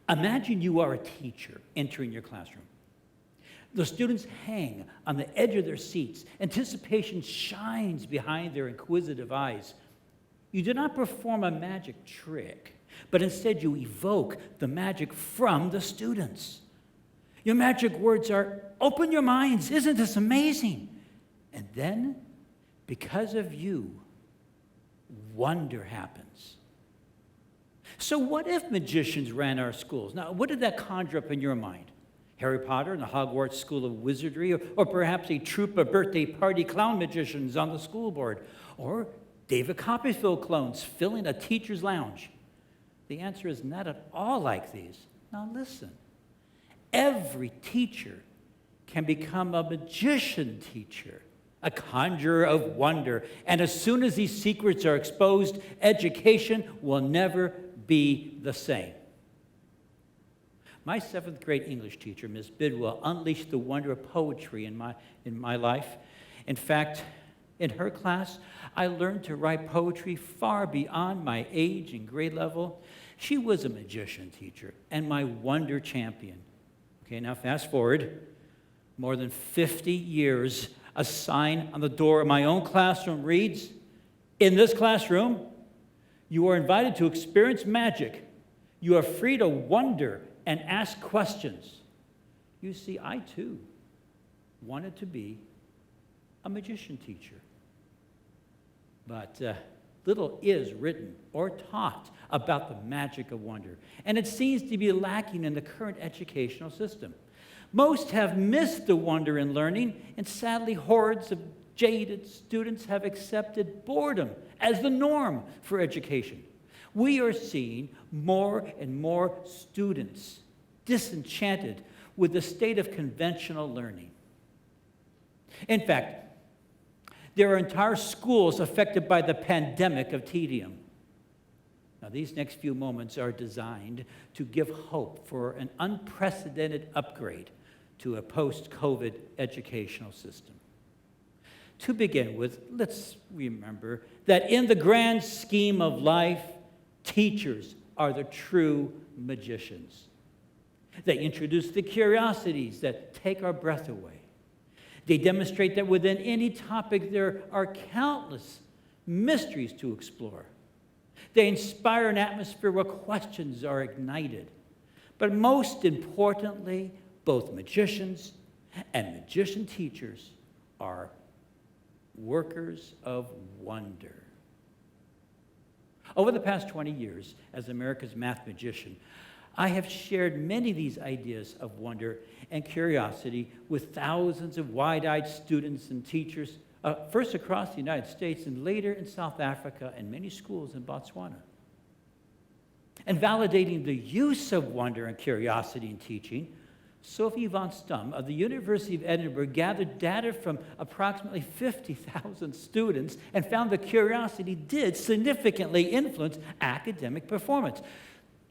Imagine you are a teacher entering your classroom. The students hang on the edge of their seats. Anticipation shines behind their inquisitive eyes. You do not perform a magic trick, but instead you evoke the magic from the students. Your magic words are, "Open your minds, isn't this amazing?" And then, because of you, wonder happens. So what if magicians ran our schools? Now, what did that conjure up in your mind? Harry Potter and the Hogwarts School of Wizardry, or perhaps a troupe of birthday party clown magicians on the school board, or David Copperfield clones filling a teacher's lounge? The answer is not at all like these. Now listen, every teacher can become a magician teacher, a conjurer of wonder, and as soon as these secrets are exposed, education will never be the same. My 7th grade English teacher, Ms. Bidwell, unleashed the wonder of poetry in my life. In fact, in her class, I learned to write poetry far beyond my age and grade level. She was a magician teacher and my wonder champion. Okay, now fast forward. More than 50 years, a sign on the door of my own classroom reads, "In this classroom, you are invited to experience magic. You are free to wonder and ask questions." You see, I too wanted to be a magician teacher. But little is written or taught about the magic of wonder, and it seems to be lacking in the current educational system. Most have missed the wonder in learning, and sadly, hordes of jaded students have accepted boredom as the norm for education. We are seeing more and more students disenchanted with the state of conventional learning. In fact, there are entire schools affected by the pandemic of tedium. Now, these next few moments are designed to give hope for an unprecedented upgrade to a post-COVID educational system. To begin with, let's remember that in the grand scheme of life, teachers are the true magicians. They introduce the curiosities that take our breath away. They demonstrate that within any topic there are countless mysteries to explore. They inspire an atmosphere where questions are ignited. But most importantly, both magicians and magician teachers are workers of wonder. Over the past 20 years, as America's math magician, I have shared many of these ideas of wonder and curiosity with thousands of wide-eyed students and teachers, first across the United States and later in South Africa and many schools in Botswana. And validating the use of wonder and curiosity in teaching, Sophie von Stum of the University of Edinburgh gathered data from approximately 50,000 students and found that curiosity did significantly influence academic performance.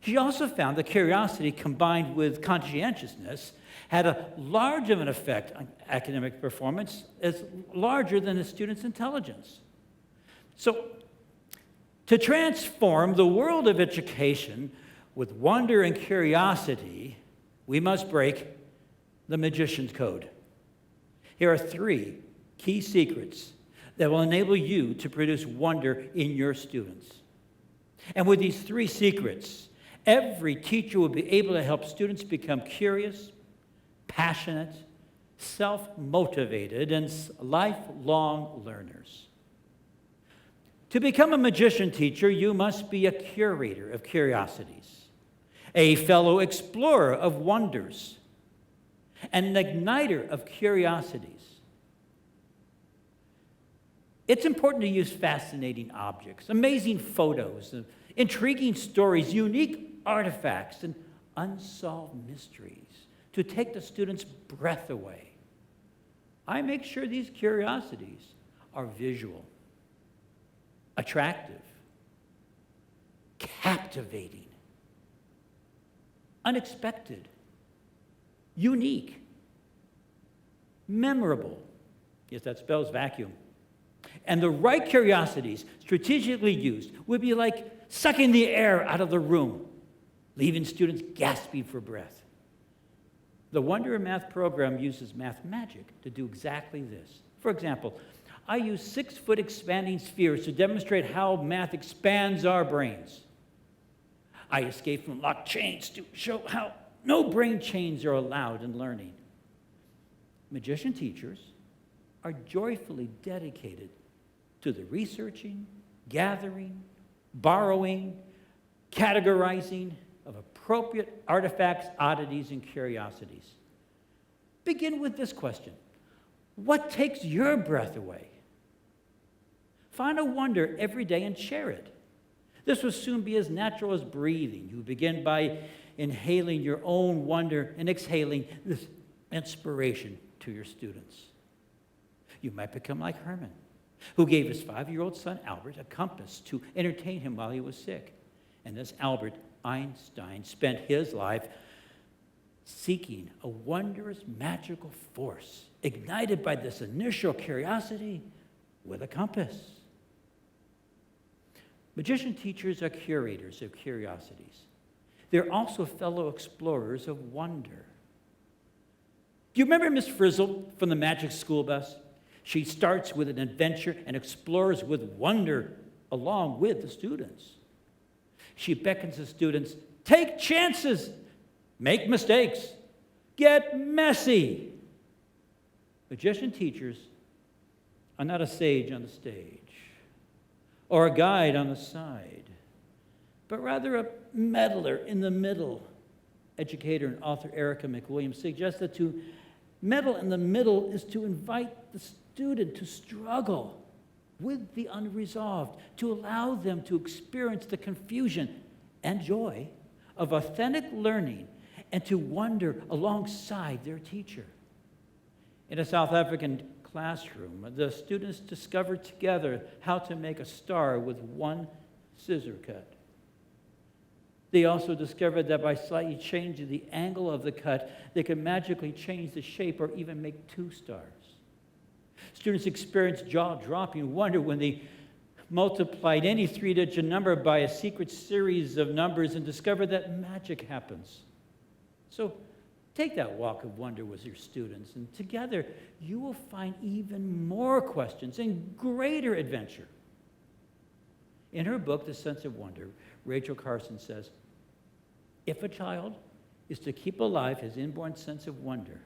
She also found that curiosity combined with conscientiousness had a large of an effect on academic performance, as larger than a student's intelligence. So, to transform the world of education with wonder and curiosity, we must break the magician's code. Here are 3 key secrets that will enable you to produce wonder in your students. And with these 3 secrets, every teacher will be able to help students become curious, passionate, self-motivated, and lifelong learners. To become a magician teacher, you must be a curator of curiosities, a fellow explorer of wonders, and an igniter of curiosities. It's important to use fascinating objects, amazing photos, intriguing stories, unique artifacts, and unsolved mysteries to take the student's breath away. I make sure these curiosities are visual, attractive, captivating, unexpected, unique, memorable. Yes, that spells vacuum. And the right curiosities, strategically used, would be like sucking the air out of the room. leaving students gasping for breath. The Wonder in Math program uses math magic to do exactly this. For example, I use 6-foot expanding spheres to demonstrate how math expands our brains. I escape from locked chains to show how no brain chains are allowed in learning. Magician teachers are joyfully dedicated to the researching, gathering, borrowing, categorizing of appropriate artifacts, oddities, and curiosities. Begin with this question. What takes your breath away? Find a wonder every day and share it. This will soon be as natural as breathing. You begin by inhaling your own wonder and exhaling this inspiration to your students. You might become like Herman, who gave his 5-year-old son Albert a compass to entertain him while he was sick. And as Albert Einstein spent his life seeking a wondrous magical force ignited by this initial curiosity with a compass. Magician teachers are curators of curiosities. They're also fellow explorers of wonder. Do you remember Miss Frizzle from the Magic School Bus? She starts with an adventure and explores with wonder along with the students. She beckons the students, take chances, make mistakes, get messy. Magician teachers are not a sage on the stage or a guide on the side, but rather a meddler in the middle. Educator and author Erica McWilliams suggests that to meddle in the middle is to invite the student to struggle with the unresolved, to allow them to experience the confusion and joy of authentic learning and to wonder alongside their teacher. In a South African classroom, the students discovered together how to make a star with one scissor cut. They also discovered that by slightly changing the angle of the cut, they could magically change the shape or even make 2 stars. Students experienced jaw-dropping wonder when they multiplied any 3-digit number by a secret series of numbers and discovered that magic happens. So take that walk of wonder with your students, and together you will find even more questions and greater adventure. In her book, The Sense of Wonder, Rachel Carson says, if a child is to keep alive his inborn sense of wonder,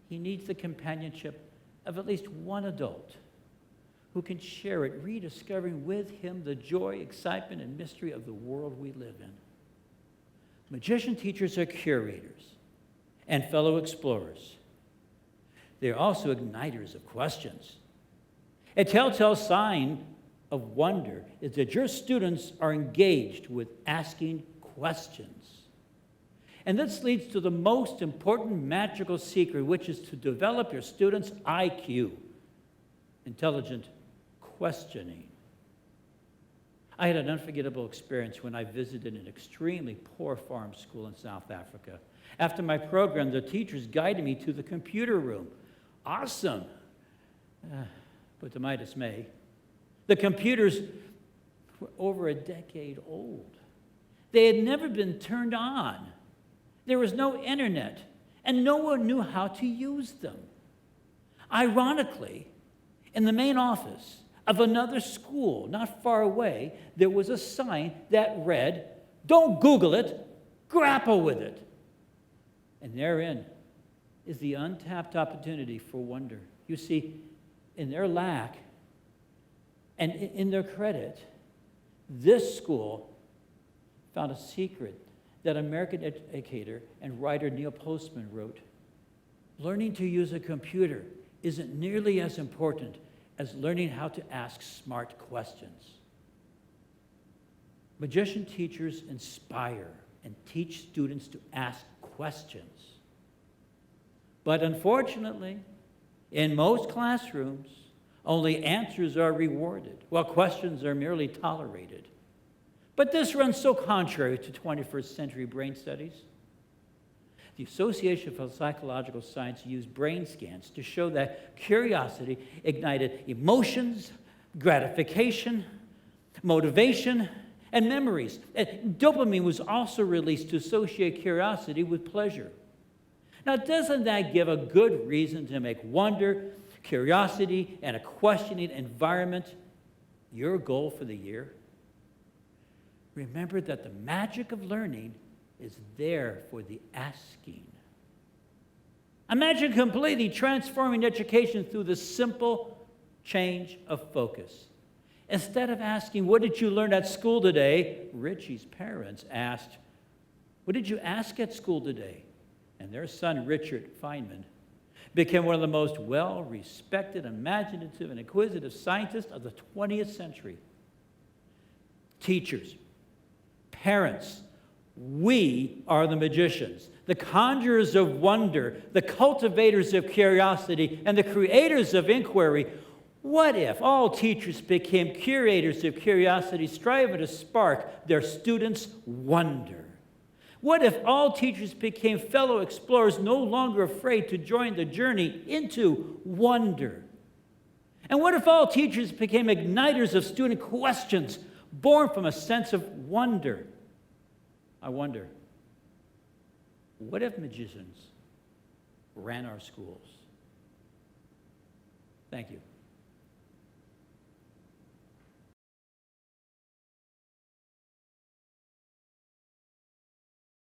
he needs the companionship of at least one adult who can share it, rediscovering with him the joy, excitement, and mystery of the world we live in. Magician teachers are curators and fellow explorers. They're also igniters of questions. A telltale sign of wonder is that your students are engaged with asking questions. And this leads to the most important magical secret, which is to develop your students' IQ, intelligent questioning. I had an unforgettable experience when I visited an extremely poor farm school in South Africa. After my program, the teachers guided me to the computer room. Awesome! But to my dismay, the computers were over a decade old. They had never been turned on. There was no internet, and no one knew how to use them. Ironically, in the main office of another school not far away, there was a sign that read, "Don't Google it, grapple with it." And therein is the untapped opportunity for wonder. You see, in their lack and in their credit, this school found a secret that American educator and writer Neil Postman wrote. Learning to use a computer isn't nearly as important as learning how to ask smart questions. Magician teachers inspire and teach students to ask questions. But unfortunately, in most classrooms, only answers are rewarded, while questions are merely tolerated. But this runs so contrary to 21st century brain studies. The Association for Psychological Science used brain scans to show that curiosity ignited emotions, gratification, motivation, and memories. And dopamine was also released to associate curiosity with pleasure. Now, doesn't that give a good reason to make wonder, curiosity, and a questioning environment your goal for the year? Remember that the magic of learning is there for the asking. Imagine completely transforming education through the simple change of focus. Instead of asking, "What did you learn at school today?" Richie's parents asked, "What did you ask at school today?" And their son, Richard Feynman, became one of the most well-respected, imaginative, and inquisitive scientists of the 20th century. Teachers, parents, we are the magicians, the conjurers of wonder, the cultivators of curiosity, and the creators of inquiry. What if all teachers became curators of curiosity, striving to spark their students' wonder? What if all teachers became fellow explorers, no longer afraid to join the journey into wonder? And what if all teachers became igniters of student questions, born from a sense of wonder? I wonder, what if magicians ran our schools? Thank you.